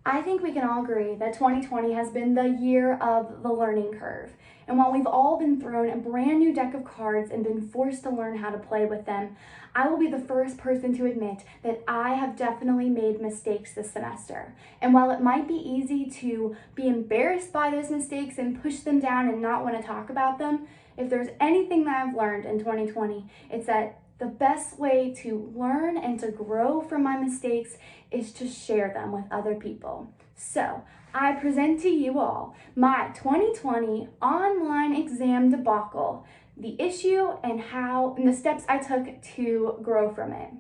I think we can all agree that 2020 has been the year of the learning curve. And while we've all been thrown a brand new deck of cards and been forced to learn how to play with them, I will be the first person to admit that I have definitely made mistakes this semester. And while it might be easy to be embarrassed by those mistakes and push them down and not want to talk about them, if there's anything that I've learned in 2020, it's that the best way to learn and to grow from my mistakes is to share them with other people. So, I present to you all my 2020 online exam debacle, the issue and the steps I took to grow from it.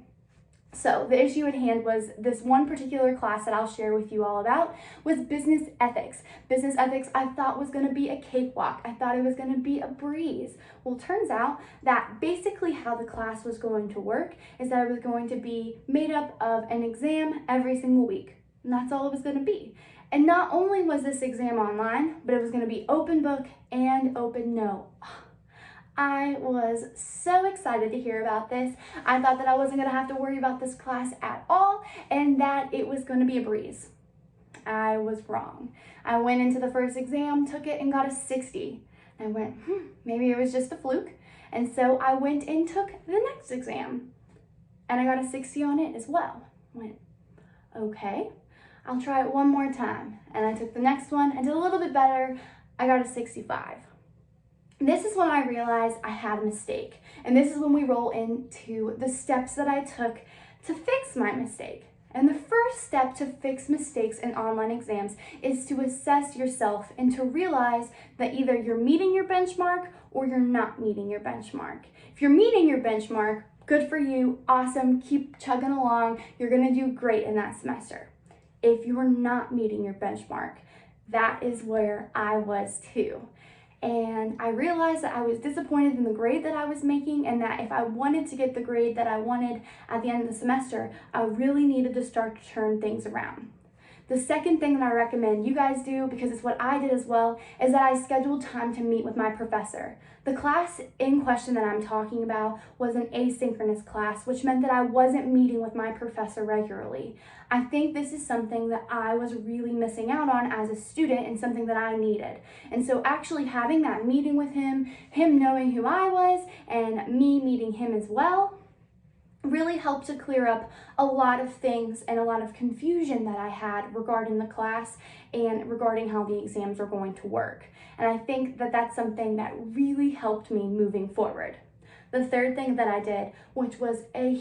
So the issue at hand was this one particular class that I'll share with you all about was business ethics. Business ethics I thought was going to be a cakewalk. I thought it was going to be a breeze. Well, it turns out that basically how the class was going to work is that it was going to be made up of an exam every single week. And that's all it was going to be. And not only was this exam online, but it was going to be open book and open note. I was so excited to hear about this. I thought that I wasn't going to have to worry about this class at all and that it was going to be a breeze. I was wrong. I went into the first exam, took it, and got a 60. I went, maybe it was just a fluke. And so I went and took the next exam and I got a 60 on it as well. Went, okay, I'll try it one more time. And I took the next one. I did a little bit better. I got a 65. This is when I realized I had a mistake. And this is when we roll into the steps that I took to fix my mistake. And the first step to fix mistakes in online exams is to assess yourself and to realize that either you're meeting your benchmark or you're not meeting your benchmark. If you're meeting your benchmark, good for you, awesome, keep chugging along, you're gonna do great in that semester. If you're not meeting your benchmark, that is where I was too. And I realized that I was disappointed in the grade that I was making and that if I wanted to get the grade that I wanted at the end of the semester, I really needed to start to turn things around. The second thing that I recommend you guys do, because it's what I did as well, is that I scheduled time to meet with my professor. The class in question that I'm talking about was an asynchronous class, which meant that I wasn't meeting with my professor regularly. I think this is something that I was really missing out on as a student and something that I needed. And so actually having that meeting with him knowing who I was, and me meeting him as well, really helped to clear up a lot of things and a lot of confusion that I had regarding the class and regarding how the exams are going to work. And I think that that's something that really helped me moving forward. The third thing that I did, which was made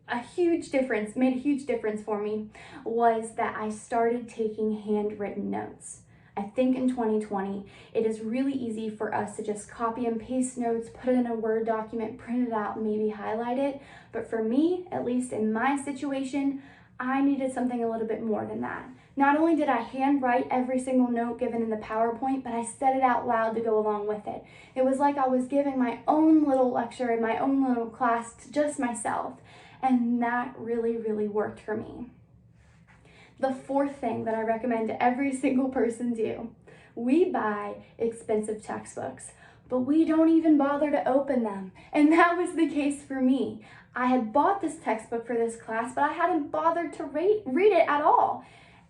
a huge difference for me, was that I started taking handwritten notes. I think in 2020, it is really easy for us to just copy and paste notes, put it in a Word document, print it out, maybe highlight it. But for me, at least in my situation, I needed something a little bit more than that. Not only did I handwrite every single note given in the PowerPoint, but I said it out loud to go along with it. It was like I was giving my own little lecture in my own little class to just myself. And that really, really worked for me. The fourth thing that I recommend every single person do, we buy expensive textbooks, but we don't even bother to open them. And that was the case for me. I had bought this textbook for this class, but I hadn't bothered to read it at all.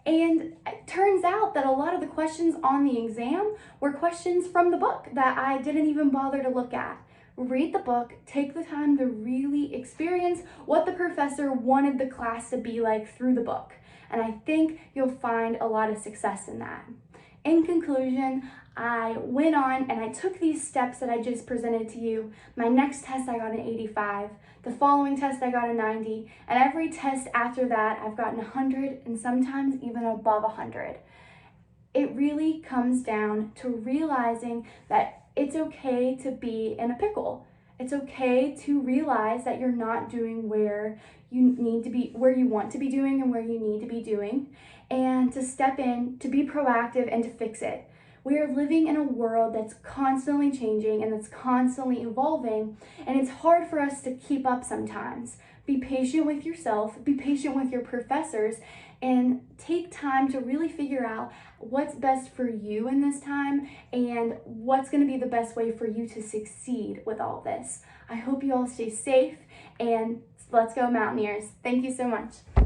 And it turns out that a lot of the questions on the exam were questions from the book that I didn't even bother to look at. Read the book, take the time to really experience what the professor wanted the class to be like through the book. And I think you'll find a lot of success in that. In conclusion, I went on and I took these steps that I just presented to you. My next test, I got an 85. The following test, I got a 90. And every test after that, I've gotten 100 and sometimes even above 100. It really comes down to realizing that it's okay to be in a pickle. It's okay to realize that you're not doing where you need to be, where you want to be doing and where you need to be doing, and to step in, to be proactive and to fix it. We are living in a world that's constantly changing and that's constantly evolving, and it's hard for us to keep up sometimes. Be patient with yourself, be patient with your professors, and take time to really figure out what's best for you in this time and what's going to be the best way for you to succeed with all this. I hope you all stay safe, and let's go Mountaineers. Thank you so much.